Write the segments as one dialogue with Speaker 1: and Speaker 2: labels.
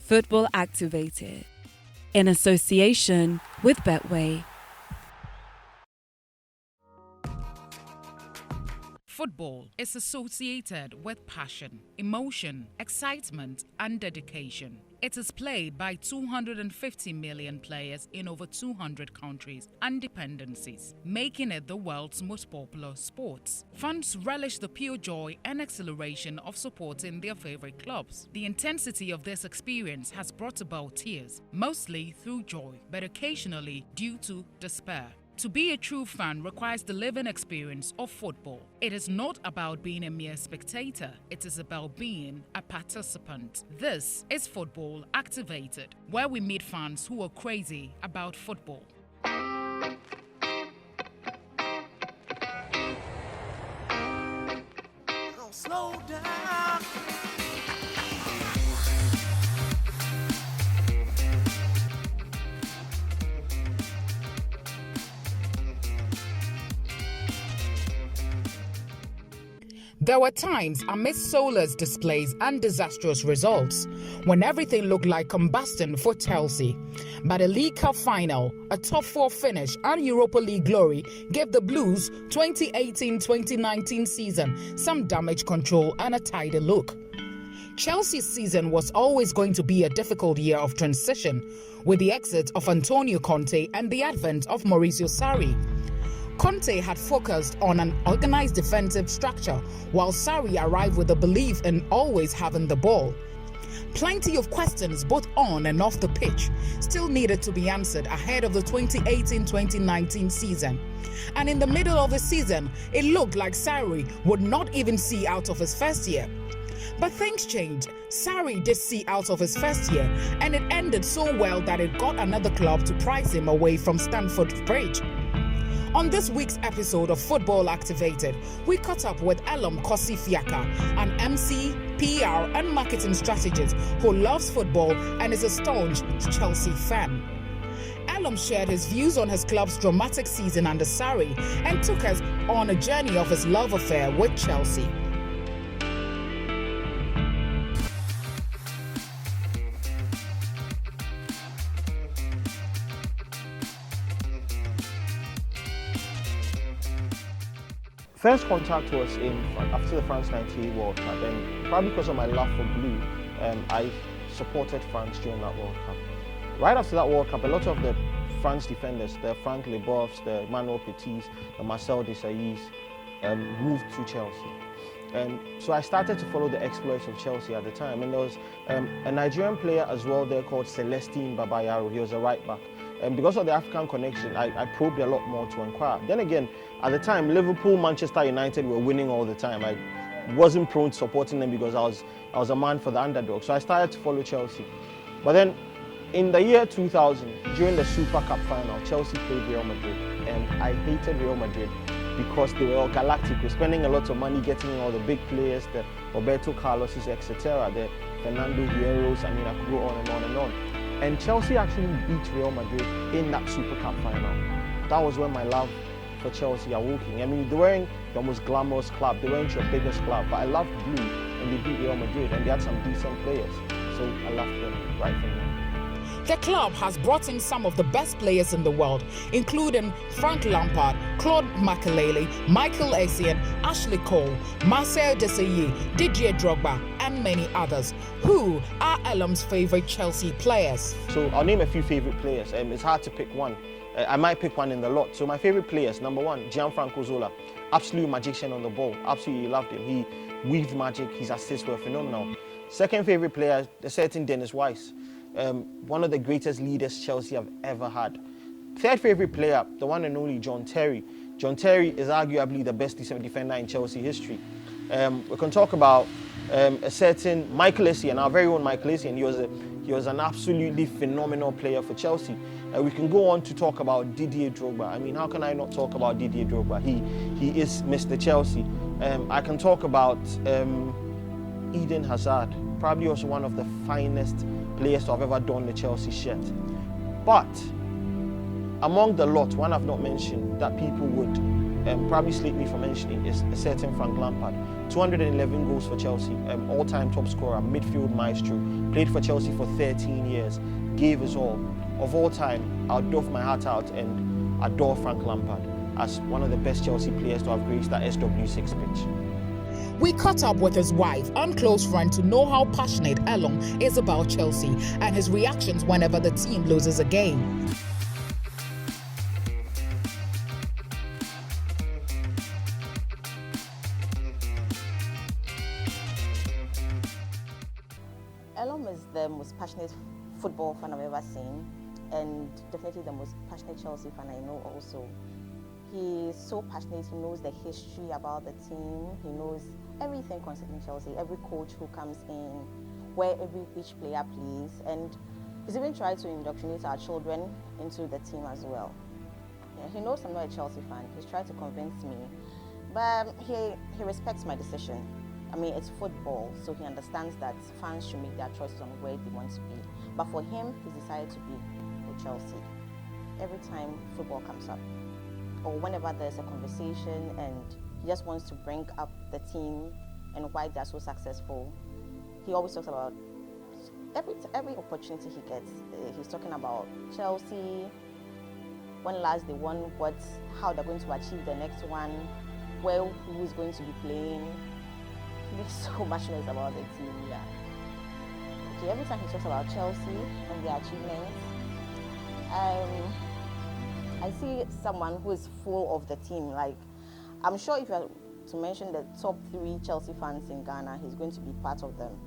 Speaker 1: Football Activated in association with Betway.
Speaker 2: Football is associated with passion, emotion, excitement, and dedication. It is played by 250 million players in over 200 countries and dependencies, making it the world's most popular sport. Fans relish the pure joy and exhilaration of supporting their favorite clubs. The intensity of this experience has brought about tears, mostly through joy, but occasionally due to despair. To be a true fan requires the living experience of football. It is not about being a mere spectator, it is about being a participant. This is Football Activated, where we meet fans who are crazy about football.
Speaker 3: Slow down.
Speaker 2: There were times amidst soulless displays and disastrous results when everything looked like combustion for Chelsea. But a League Cup final, a top four finish and Europa League glory gave the Blues 2018-2019 season some damage control and a tidy look. Chelsea's season was always going to be a difficult year of transition with the exit of Antonio Conte and the advent of Mauricio Sarri. Conte had focused on an organized defensive structure, while Sarri arrived with a belief in always having the ball. Plenty of questions both on and off the pitch still needed to be answered ahead of the 2018-2019 season. And in the middle of the season, it looked like Sarri would not even see out of his first year. But things changed. Sarri did see out of his first year, and it ended so well that it got another club to prize him away from Stamford Bridge. On this week's episode of Football Activated, we caught up with Elam Kosi Fiaka, an MC, PR and marketing strategist who loves football and is a staunch Chelsea fan. Elam shared his views on his club's dramatic season under Sarri and took us on a journey of his love affair with Chelsea.
Speaker 4: First contact was after the France 98 World Cup, and probably because of my love for blue, I supported France during that World Cup. Right after that World Cup, a lot of the France defenders, the Frank Leboeufs, the Emmanuel Petits, the Marcel Desailly's, moved to Chelsea. And so I started to follow the exploits of Chelsea at the time, and there was a Nigerian player as well there called Celestine Babayaro. He was a right back. And because of the African connection, I probed a lot more to inquire. Then again, at the time, Liverpool, Manchester United were winning all the time. I wasn't prone to supporting them because I was a man for the underdog. So I started to follow Chelsea. But then in the year 2000, during the Super Cup final, Chelsea played Real Madrid. And I hated Real Madrid because they were all galactic. We're spending a lot of money getting all the big players, the Roberto Carlos's, etc., the Fernando Hierros. I mean, I could go on and on and on. And Chelsea actually beat Real Madrid in that Super Cup final. That was when my love for Chelsea awoking. I mean, they weren't your most glamorous club, they weren't your biggest club, but I loved blue, and they beat Real Madrid, and they had some decent players. So I loved them right from there.
Speaker 2: The club has brought in some of the best players in the world, including Frank Lampard, Claude Makelele, Michael Essien, Ashley Cole, Marcel Desailly, Didier Drogba, and many others. Who are Elam's favorite Chelsea players?
Speaker 4: So I'll name a few favorite players. It's hard to pick one. I might pick one in the lot. So my favorite players, number one, Gianfranco Zola. Absolute magician on the ball. Absolutely loved him. He weaved magic. His assists were phenomenal. Second favorite player, a certain Dennis Weiss. One of the greatest leaders Chelsea have ever had. Third favorite player, the one and only John Terry. John Terry is arguably the best defender in Chelsea history. We can talk about a certain Michael Essien, our very own Michael Essien. He was an absolutely phenomenal player for Chelsea. We can go on to talk about Didier Drogba. I mean, how can I not talk about Didier Drogba? He is Mr. Chelsea. I can talk about Eden Hazard, probably also one of the finest players to have ever donned the Chelsea shirt. But among the lot, one I've not mentioned that people would probably slate me for mentioning is a certain Frank Lampard. 211 goals for Chelsea, all-time top scorer, midfield maestro, played for Chelsea for 13 years, gave his all. Of all time, I'll doff my heart out and adore Frank Lampard as one of the best Chelsea players to have graced that SW6 pitch.
Speaker 2: We caught up with his wife and close friend to know how passionate Elon is about Chelsea and his reactions whenever the team loses a game.
Speaker 3: Elon is the most passionate football fan I've ever seen, and definitely the most passionate Chelsea fan I know also. He's so passionate, he knows the history about the team, he knows everything concerning Chelsea, every coach who comes in, where each player plays, and he's even tried to indoctrinate our children into the team as well. Yeah, he knows I'm not a Chelsea fan, he's tried to convince me, but he respects my decision. I mean, it's football, so he understands that fans should make their choices on where they want to be. But for him, he's decided to be with Chelsea. Every time football comes up, or whenever there's a conversation and he just wants to bring up the team and why they're so successful, he always talks about every opportunity he gets. He's talking about Chelsea, when last they won, how they're going to achieve the next one, who is going to be playing. He makes so much noise about the team, yeah. Okay, every time he talks about Chelsea and their achievements, I see someone who is full of the team. Like, I'm sure if you are to mention the top 3 Chelsea fans in Ghana, he's going to be part of them.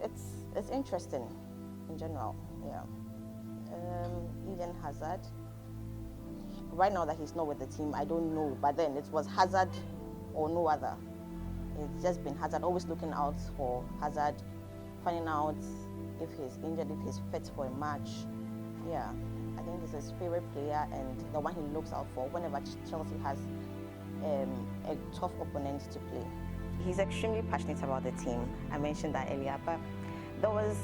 Speaker 3: It's interesting in general, yeah. Eden Hazard. Right now that he's not with the team, I don't know, but then it was Hazard or no other. It's just been Hazard, always looking out for Hazard, finding out if he's injured, if he's fit for a match. Yeah, I think he's his favorite player and the one he looks out for whenever Chelsea has a tough opponent to play. He's extremely passionate about the team. I mentioned that earlier, but there was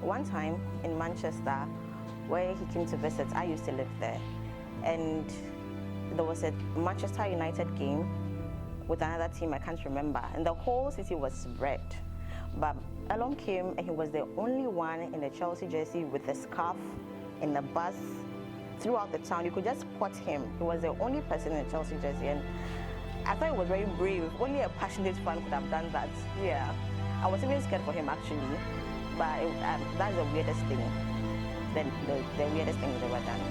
Speaker 3: one time in Manchester where he came to visit. I used to live there, and there was a Manchester United game with another team, I can't remember, and the whole city was red. But Elon came and he was the only one in a Chelsea jersey with a scarf in the bus throughout the town. You could just spot him. He was the only person in a Chelsea jersey, and I thought it was very brave. Only a passionate fan could have done that. Yeah, I was even scared for him actually, but that's the weirdest thing. The weirdest thing he's ever done.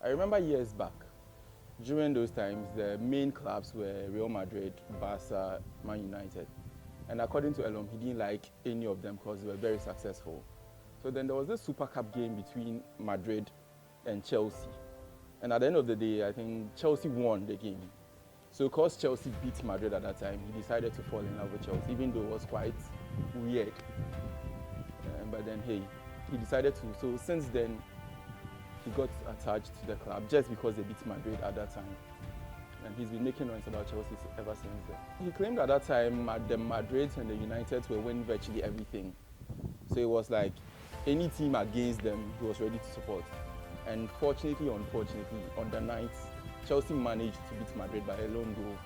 Speaker 5: I remember years back, during those times, the main clubs were Real Madrid, Barca, Man United. And according to Elon, he didn't like any of them because they were very successful. So then there was this Super Cup game between Madrid and Chelsea. And at the end of the day, I think Chelsea won the game. So because Chelsea beat Madrid at that time, he decided to fall in love with Chelsea, even though it was quite weird. But then, hey, he decided to. So since then, he got attached to the club just because they beat Madrid at that time. And he's been making noise about Chelsea ever since then. He claimed at that time the Madrid and the United were winning virtually everything. So it was like any team against them, he was ready to support. And fortunately, unfortunately, on the night, Chelsea managed to beat Madrid by a lone goal.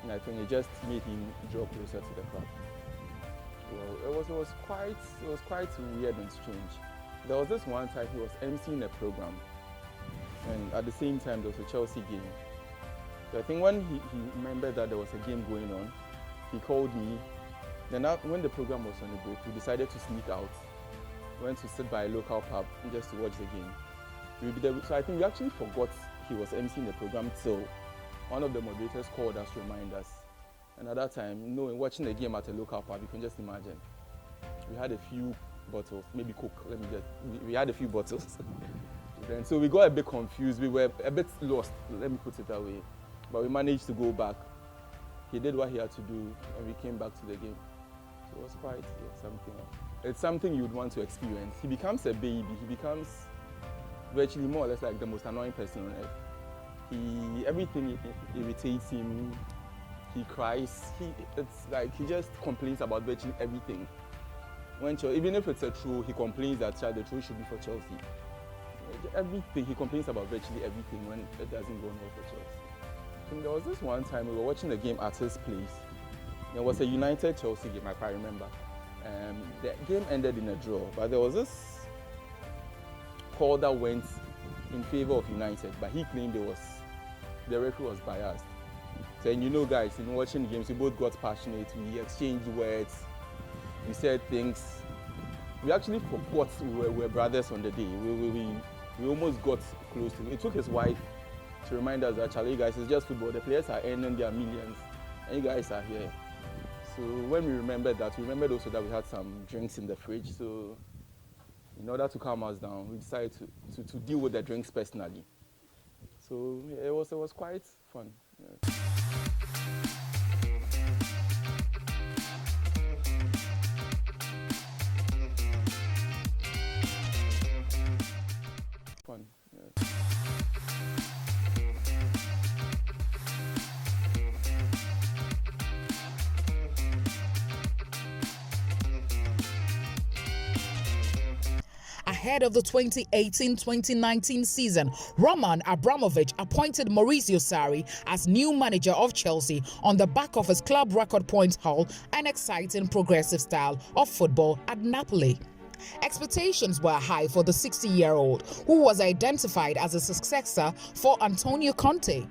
Speaker 5: And I think it just made him draw closer to the club. Well, it was quite weird and strange. There was this one time he was emceeing a program, and at the same time there was a Chelsea game. So I think when he remembered that there was a game going on, he called me. Then when the program was on the break, we decided to sneak out. We went to sit by a local pub just to watch the game. So I think we actually forgot he was emceeing the program till one of the moderators called us to remind us. And at that time, watching the game at a local pub, you can just imagine. We had a few bottles, maybe Coke, we had a few bottles. And so we got a bit confused, we were a bit lost, let me put it that way. But we managed to go back. He did what he had to do, and we came back to the game. So it was quite something. It's something you'd want to experience. He becomes a baby, he becomes virtually more or less like the most annoying person on earth. Everything irritates him, he cries, it's like he just complains about virtually everything. Even if it's a throw, he complains that the throw should be for Chelsea. Everything, he complains about virtually everything when it doesn't go well for Chelsea. And there was this one time we were watching the game at his place. It was a United Chelsea game, I can't remember. The game ended in a draw, but there was this call that went in favor of United, but he claimed the referee was biased. So, and guys, watching the games, we both got passionate, we exchanged words, we said things. We actually forgot we were brothers on the day. We almost got close to him. It took his wife to remind us that, Charlie, guys, it's just football. The players are earning their millions, and you guys are here. So when we remembered that, we remembered also that we had some drinks in the fridge. So in order to calm us down, we decided to deal with the drinks personally. So yeah, it was quite fun. Yeah. Fun. Yeah.
Speaker 2: Ahead of the 2018-2019 season, Roman Abramovich appointed Maurizio Sarri as new manager of Chelsea on the back of his club record points haul and exciting progressive style of football at Napoli. Expectations were high for the 60-year-old, who was identified as a successor for Antonio Conte.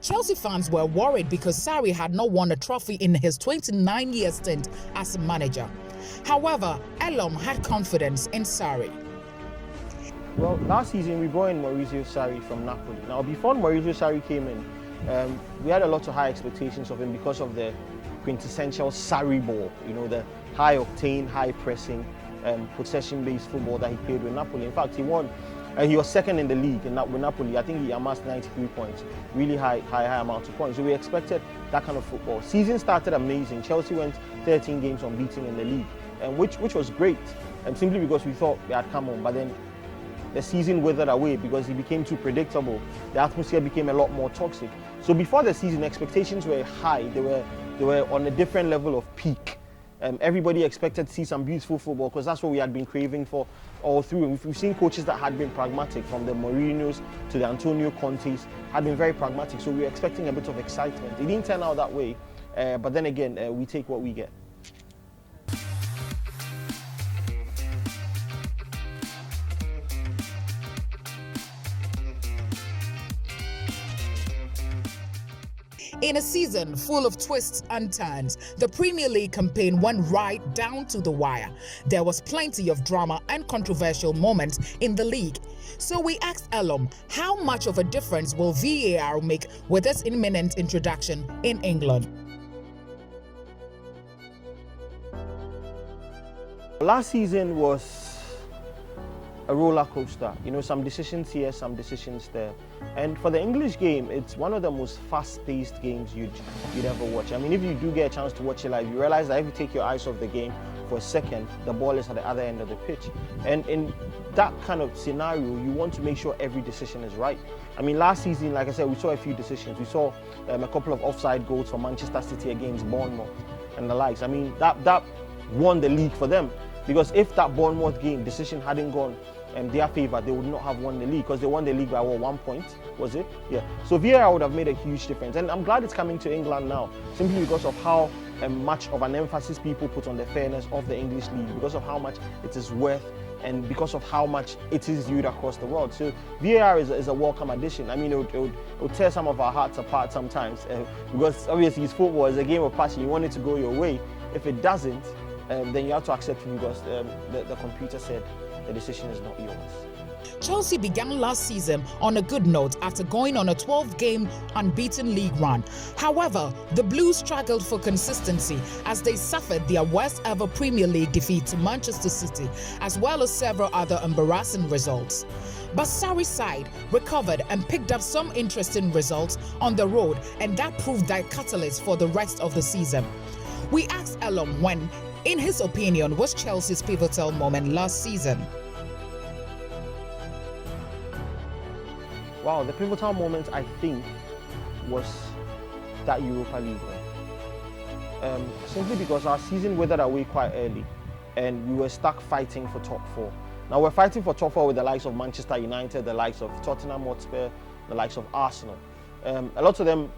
Speaker 2: Chelsea fans were worried because Sarri had not won a trophy in his 29-year stint as manager. However, Elom had confidence in Sarri.
Speaker 4: Well, last season we brought in Maurizio Sarri from Napoli. Now, before Maurizio Sarri came in, we had a lot of high expectations of him because of the quintessential Sarri ball, the high-octane, high-pressing, possession-based football that he played with Napoli. In fact, he won, and he was second in the league with Napoli. I think he amassed 93 points, really high amount of points. So we expected that kind of football. Season started amazing. Chelsea went 13 games unbeaten in the league, which was great, simply because we thought they had come on. But then the season withered away because it became too predictable. The atmosphere became a lot more toxic. So before the season, expectations were high. They were on a different level of peak. Everybody expected to see some beautiful football because that's what we had been craving for all through. We've seen coaches that had been pragmatic, from the Mourinhos to the Antonio Contes, had been very pragmatic. So we were expecting a bit of excitement. It didn't turn out that way, but then again, we take what we get.
Speaker 2: In a season full of twists and turns, the Premier League campaign went right down to the wire. There was plenty of drama and controversial moments in the league. So we asked Elom, how much of a difference will VAR make with its imminent introduction in England?
Speaker 4: Last season was a roller coaster. Some decisions here, some decisions there. And for the English game, it's one of the most fast-paced games you'd ever watch. I mean, if you do get a chance to watch it live, you realize that if you take your eyes off the game for a second, the ball is at the other end of the pitch. And in that kind of scenario, you want to make sure every decision is right. I mean, last season, like I said, we saw a few decisions. We saw a couple of offside goals for Manchester City against Bournemouth and the likes. I mean, that won the league for them. Because if that Bournemouth game decision hadn't gone in their favour, they would not have won the league, because they won the league by 1 point, was it? Yeah. So VAR would have made a huge difference. And I'm glad it's coming to England now, simply because of how much of an emphasis people put on the fairness of the English league, because of how much it is worth, and because of how much it is viewed across the world. So VAR is a welcome addition. I mean, it would tear some of our hearts apart sometimes, because obviously it's football, it's a game of passion. You want it to go your way. If it doesn't, then you have to accept it, because the computer said the decision is not yours.
Speaker 2: Chelsea began last season on a good note after going on a 12-game unbeaten league run. However, the Blues struggled for consistency as they suffered their worst ever Premier League defeat to Manchester City, as well as several other embarrassing results. But Sarri's side recovered and picked up some interesting results on the road, and that proved their catalyst for the rest of the season. We asked Elom when, in his opinion, was Chelsea's pivotal moment last season.
Speaker 4: Wow, the pivotal moment, I think, was that Europa League. Simply because our season withered away quite early. and we were stuck fighting for top 4. Now we're fighting for top 4 with the likes of Manchester United, the likes of Tottenham Hotspur, the likes of Arsenal. A lot of them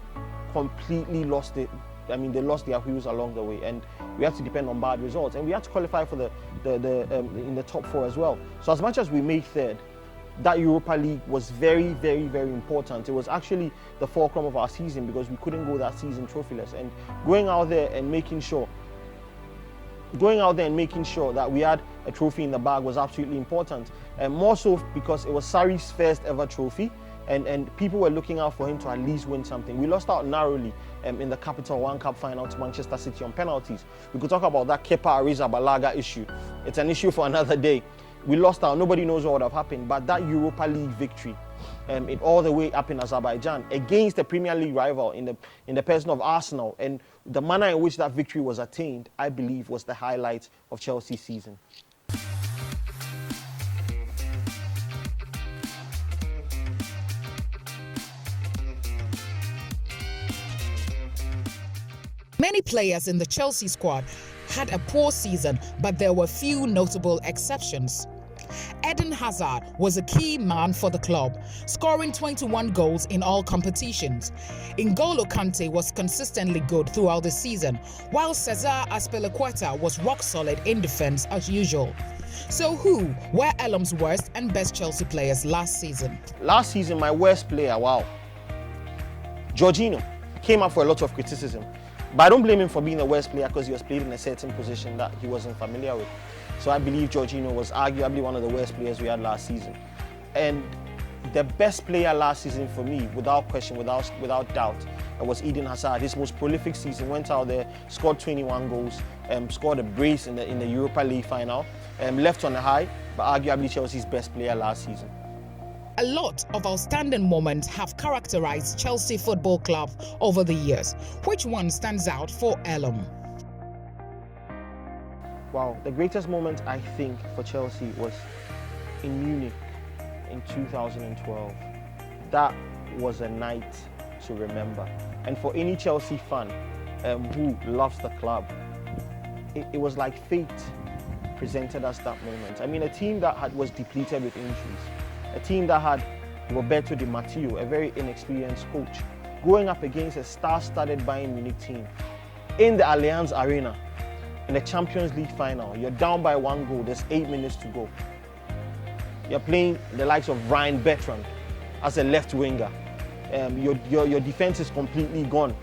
Speaker 4: completely lost it. I mean, they lost their wheels along the way, and we had to depend on bad results, and we had to qualify for in the top 4 as well. So as much as we made third, that Europa League was very, very, very important. It was actually the fulcrum of our season because we couldn't go that season trophyless, and going out there and making sure that we had a trophy in the bag was absolutely important, and more so because it was Sarri's first ever trophy, and people were looking out for him to at least win something. We lost out narrowly in the Capital One Cup final to Manchester City on penalties. We could talk about that Kepa Arrizabalaga issue. It's an issue for another day. We lost out, nobody knows what would have happened, but that Europa League victory, it all the way up in Azerbaijan against the Premier League rival in the person of Arsenal, and the manner in which that victory was attained, I believe, was the highlight of Chelsea's season.
Speaker 2: Many players in the Chelsea squad had a poor season, but there were few notable exceptions. Eden Hazard was a key man for the club, scoring 21 goals in all competitions. N'Golo Kante was consistently good throughout the season, while Cesar Azpilicueta was rock solid in defense as usual. So who were Elam's worst and best Chelsea players last season?
Speaker 4: Last season, my worst player, wow, Jorginho, came up for a lot of criticism. But I don't blame him for being the worst player because he was played in a certain position that he wasn't familiar with. So I believe Jorginho was arguably one of the worst players we had last season. And the best player last season for me, without question, without doubt, was Eden Hazard. His most prolific season, went out there, scored 21 goals, scored a brace in the Europa League final, left on a high, but arguably Chelsea's best player last season.
Speaker 2: A lot of outstanding moments have characterized Chelsea Football Club over the years. Which one stands out for Elam?
Speaker 4: Wow, the greatest moment I think for Chelsea was in Munich in 2012. That was a night to remember. And for any Chelsea fan who loves the club, it was like fate presented us that moment. I mean, a team that was depleted with injuries, a team that had Roberto Di Matteo, a very inexperienced coach, going up against a star-studded Bayern Munich team in the Allianz Arena in the Champions League final. You're down by 1 goal, there's 8 minutes to go. You're playing the likes of Ryan Bertrand as a left winger. Your defense is completely gone.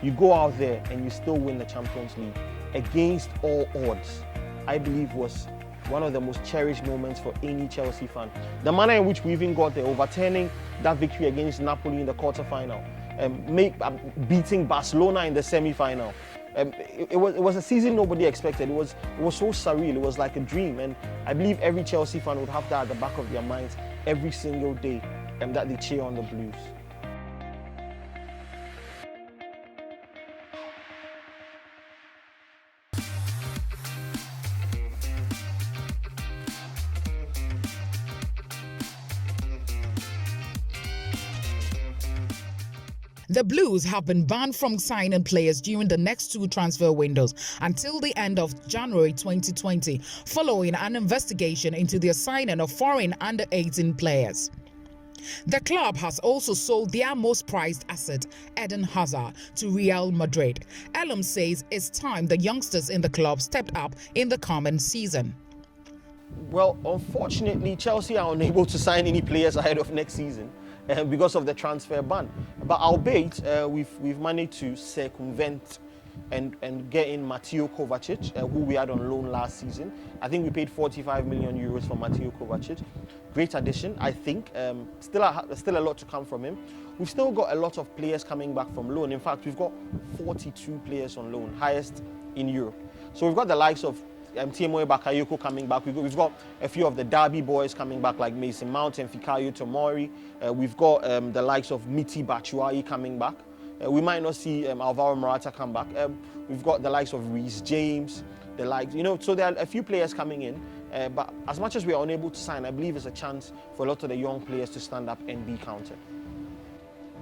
Speaker 4: You go out there and you still win the Champions League against all odds. I believe was one of the most cherished moments for any Chelsea fan. The manner in which we even got there, overturning that victory against Napoli in the quarter-final, beating Barcelona in the semi-final. It was a season nobody expected. It was so surreal. It was like a dream, and I believe every Chelsea fan would have that at the back of their minds every single day, that they cheer on the Blues.
Speaker 2: The Blues have been banned from signing players during the next 2 transfer windows until the end of January 2020, following an investigation into the signing of foreign under-18 players. The club has also sold their most prized asset, Eden Hazard, to Real Madrid. Elam says it's time the youngsters in the club stepped up in the coming season.
Speaker 4: Well, unfortunately, Chelsea are unable to sign any players ahead of next season because of the transfer ban. But albeit, we've managed to circumvent and get in Mateo Kovacic, who we had on loan last season. I think we paid 45 million euros for Mateo Kovacic. Great addition, I think. Still a lot to come from him. We've still got a lot of players coming back from loan. In fact, we've got 42 players on loan, highest in Europe. So we've got the likes of Tiemoe Bakayoko coming back. We've got a few of the Derby boys coming back, like Mason Mount and Fikayo Tomori. We've got the likes of Miti Batshuayi coming back. We might not see Alvaro Morata come back. We've got the likes of Reece James, so there are a few players coming in. But as much as we are unable to sign, I believe it's a chance for a lot of the young players to stand up and be counted.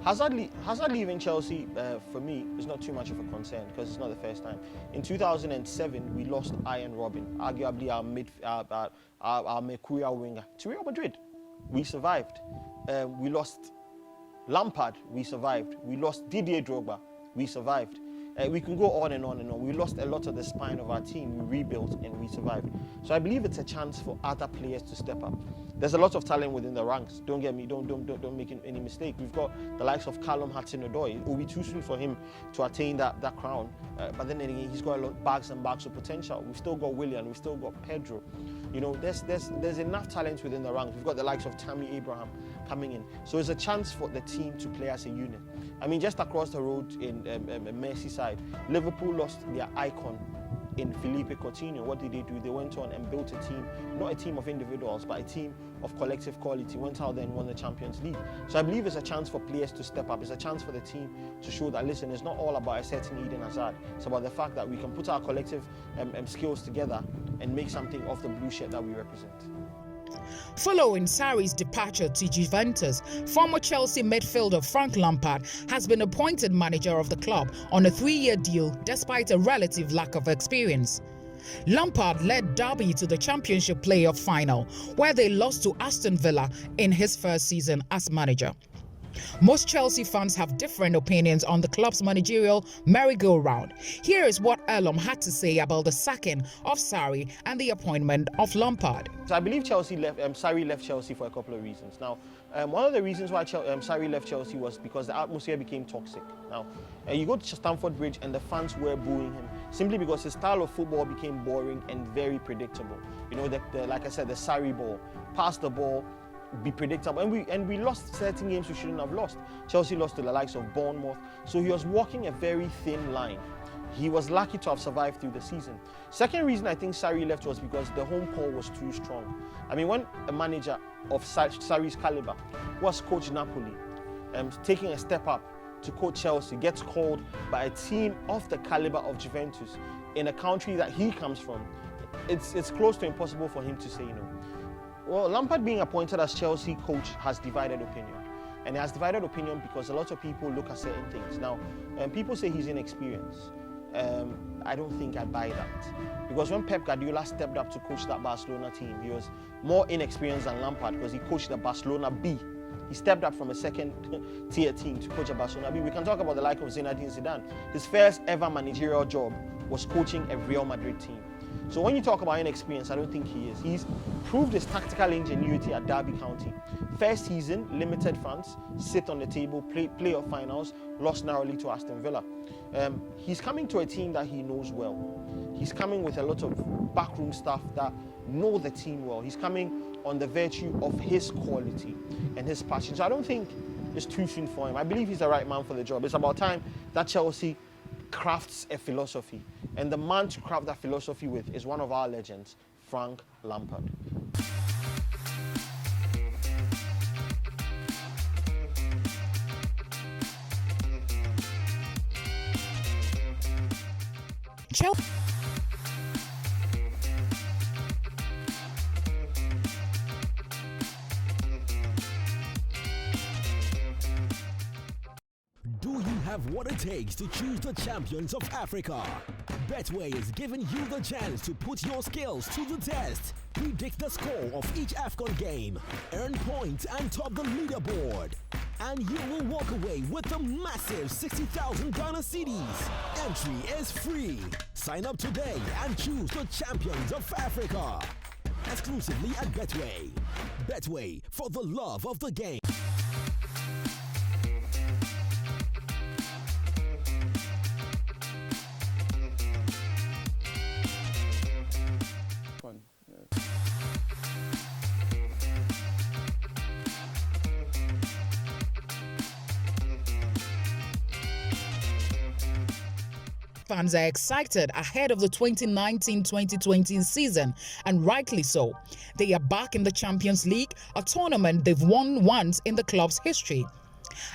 Speaker 4: Hazard leaving Chelsea, for me, is not too much of a concern because it's not the first time. In 2007, we lost Ian Robin, arguably our Mercurial winger, to Real Madrid. We survived. We lost Lampard, we survived. We lost Didier Drogba, we survived. We can go on and on and on. We lost a lot of the spine of our team. We rebuilt and we survived. So I believe it's a chance for other players to step up. There's a lot of talent within the ranks. Don't get me. Don't make any mistake. We've got the likes of Callum Hudson-Odoi. It will be too soon for him to attain that crown. But then again, he's got a lot bags and bags of potential. We've still got Willian. We've still got Pedro. You know, there's enough talent within the ranks. We've got the likes of Tammy Abraham coming in. So it's a chance for the team to play as a unit. I mean, just across the road in Merseyside, Liverpool lost their icon in Philippe Coutinho. What did they do? They went on and built a team, not a team of individuals, but a team of collective quality, went out there and won the Champions League. So I believe it's a chance for players to step up. It's a chance for the team to show that, listen, it's not all about a certain Eden Hazard. It's about the fact that we can put our collective skills together and make something of the blue shirt that we represent.
Speaker 2: Following Sarri's departure to Juventus, former Chelsea midfielder Frank Lampard has been appointed manager of the club on a 3-year deal despite a relative lack of experience. Lampard led Derby to the Championship playoff final, where they lost to Aston Villa in his first season as manager. Most Chelsea fans have different opinions on the club's managerial merry-go-round. Here is what Elom had to say about the sacking of Sarri and the appointment of Lampard.
Speaker 4: So I believe Sarri left Chelsea for a couple of reasons. Now, one of the reasons why Sarri left Chelsea was because the atmosphere became toxic. Now, you go to Stamford Bridge and the fans were booing him simply because his style of football became boring and very predictable. You know, like I said, the Sarri ball, pass the ball, be predictable, and we lost certain games we shouldn't have lost. Chelsea lost to the likes of Bournemouth, so he was walking a very thin line. He was lucky to have survived through the season. Second reason I think Sarri left was because the home call was too strong. I mean, when a manager of Sarri's caliber, who has coached Napoli, taking a step up to coach Chelsea, gets called by a team of the caliber of Juventus in a country that he comes from, it's close to impossible for him to say no. Well, Lampard being appointed as Chelsea coach has divided opinion. And it has divided opinion because a lot of people look at certain things. Now, people say he's inexperienced. I don't think I buy that. Because when Pep Guardiola stepped up to coach that Barcelona team, he was more inexperienced than Lampard because he coached the Barcelona B. He stepped up from a second-tier team to coach a Barcelona B. We can talk about the like of Zinedine Zidane. His first ever managerial job was coaching a Real Madrid team. So when you talk about inexperience, I don't think he is. He's proved his tactical ingenuity at Derby County. First season, limited fans, sit on the table, playoff finals, lost narrowly to Aston Villa. He's coming to a team that he knows well. He's coming with a lot of backroom staff that know the team well. He's coming on the virtue of his quality and his passion. So I don't think it's too soon for him. I believe he's the right man for the job. It's about time that Chelsea crafts a philosophy. And the man to craft that philosophy with is one of our legends, Frank Lampard.
Speaker 6: Do you have what it takes to choose the champions of Africa? Betway is giving you the chance to put your skills to the test. Predict the score of each AFCON game, earn points and top the leaderboard. And you will walk away with a massive 60,000 Ghana cedis. Entry is free. Sign up today and choose the champions of Africa. Exclusively at Betway. Betway, for the love of the game.
Speaker 2: Fans are excited ahead of the 2019-2020 season, and rightly so. They are back in the Champions League, a tournament they've won once in the club's history.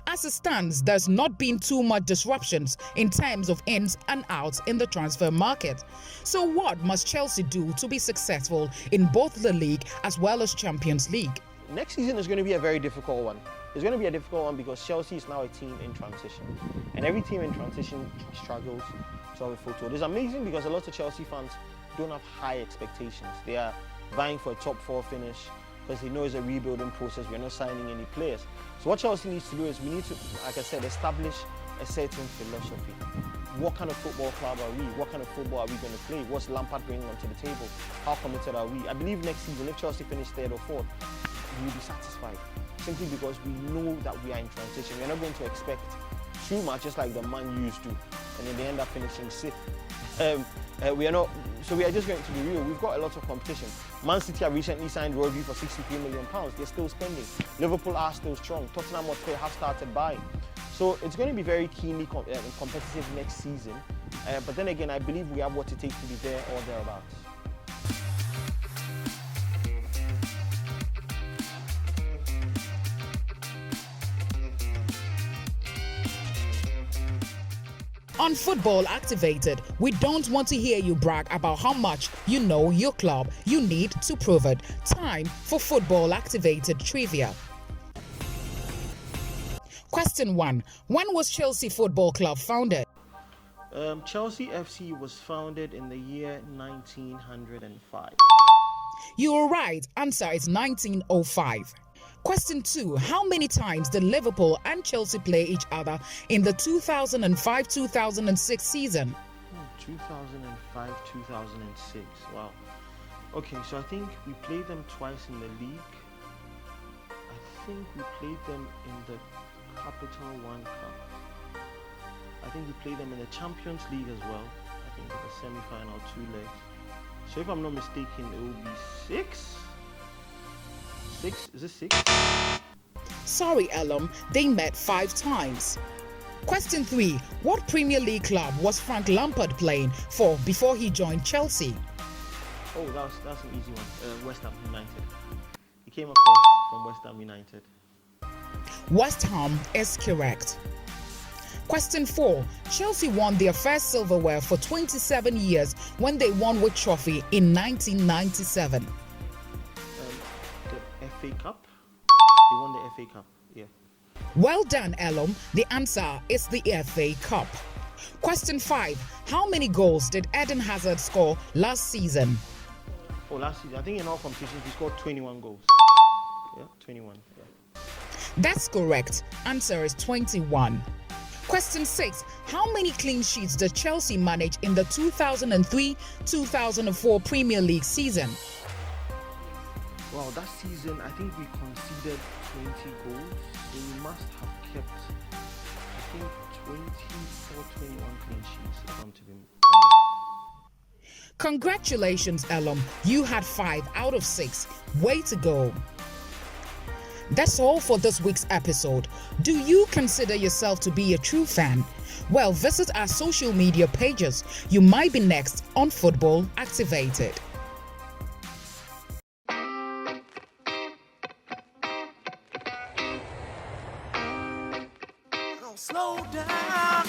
Speaker 2: As it stands, there's not been too much disruptions in terms of ins and outs in the transfer market. So what must Chelsea do to be successful in both the league as well as Champions League?
Speaker 4: Next season is going to be a very difficult one It's going to be a difficult one because Chelsea is now a team in transition. And every team in transition struggles to have a foothold. It's amazing because a lot of Chelsea fans don't have high expectations. They are vying for a top 4 finish because they know it's a rebuilding process. We're not signing any players. So what Chelsea needs to do is we need to, like I said, establish a certain philosophy. What kind of football club are we? What kind of football are we going to play? What's Lampard bringing onto the table? How committed are we? I believe next season, if Chelsea finish 3rd or 4th, we'll be satisfied. Simply because we know that we are in transition. We're not going to expect too much, just like the Man used to, and then they end up finishing 6th. We are not, so we are just going to be real. We've got a lot of competition. Man City have recently signed Rodri for £63 million. They're still spending. Liverpool are still strong. Tottenham Hotspur have started buying. So it's going to be very keenly competitive next season. But then again, I believe we have what it takes to be there or thereabouts.
Speaker 2: On Football Activated, we don't want to hear you brag about how much you know your club. You need to prove it. Time for Football Activated trivia. Question 1. When was Chelsea Football Club founded?
Speaker 4: Chelsea FC was founded in the year 1905.
Speaker 2: You are right. Answer is 1905. Question 2. How many times did Liverpool and Chelsea play each other in the 2005-2006 season?
Speaker 4: 2005-2006. Wow. Okay, so I think we played them twice in the league. I think we played them in the Capital One Cup. I think we played them in the Champions League as well. I think in the semi-final 2 legs. So if I'm not mistaken, it will be 6. 6? Is it 6?
Speaker 2: Sorry, Elum. They met 5 times. Question 3. What Premier League club was Frank Lampard playing for before he joined Chelsea?
Speaker 4: Oh, that's an easy one. West Ham United. He came across from West Ham United.
Speaker 2: West Ham is correct. Question 4. Chelsea won their first silverware for 27 years when they won which trophy in 1997?
Speaker 4: The FA Cup. They won the FA Cup, yeah.
Speaker 2: Well done, Elum. The answer is the FA Cup. Question 5. How many goals did Eden Hazard score last season?
Speaker 4: Oh, last season. I think in all competitions he scored 21 goals. Yeah, 21. Yeah.
Speaker 2: That's correct. Answer is 21. Question 6. How many clean sheets did Chelsea manage in the 2003-2004 Premier League season?
Speaker 4: Wow, that season I think we conceded 20 goals. So we must have kept, I think, 20 or 21 clean sheets, if I'm to be honest.
Speaker 2: Congratulations, Elum. You had 5 out of 6. Way to go. That's all for this week's episode. Do you consider yourself to be a true fan? Well, visit our social media pages. You might be next on Football Activated.
Speaker 6: Slow down.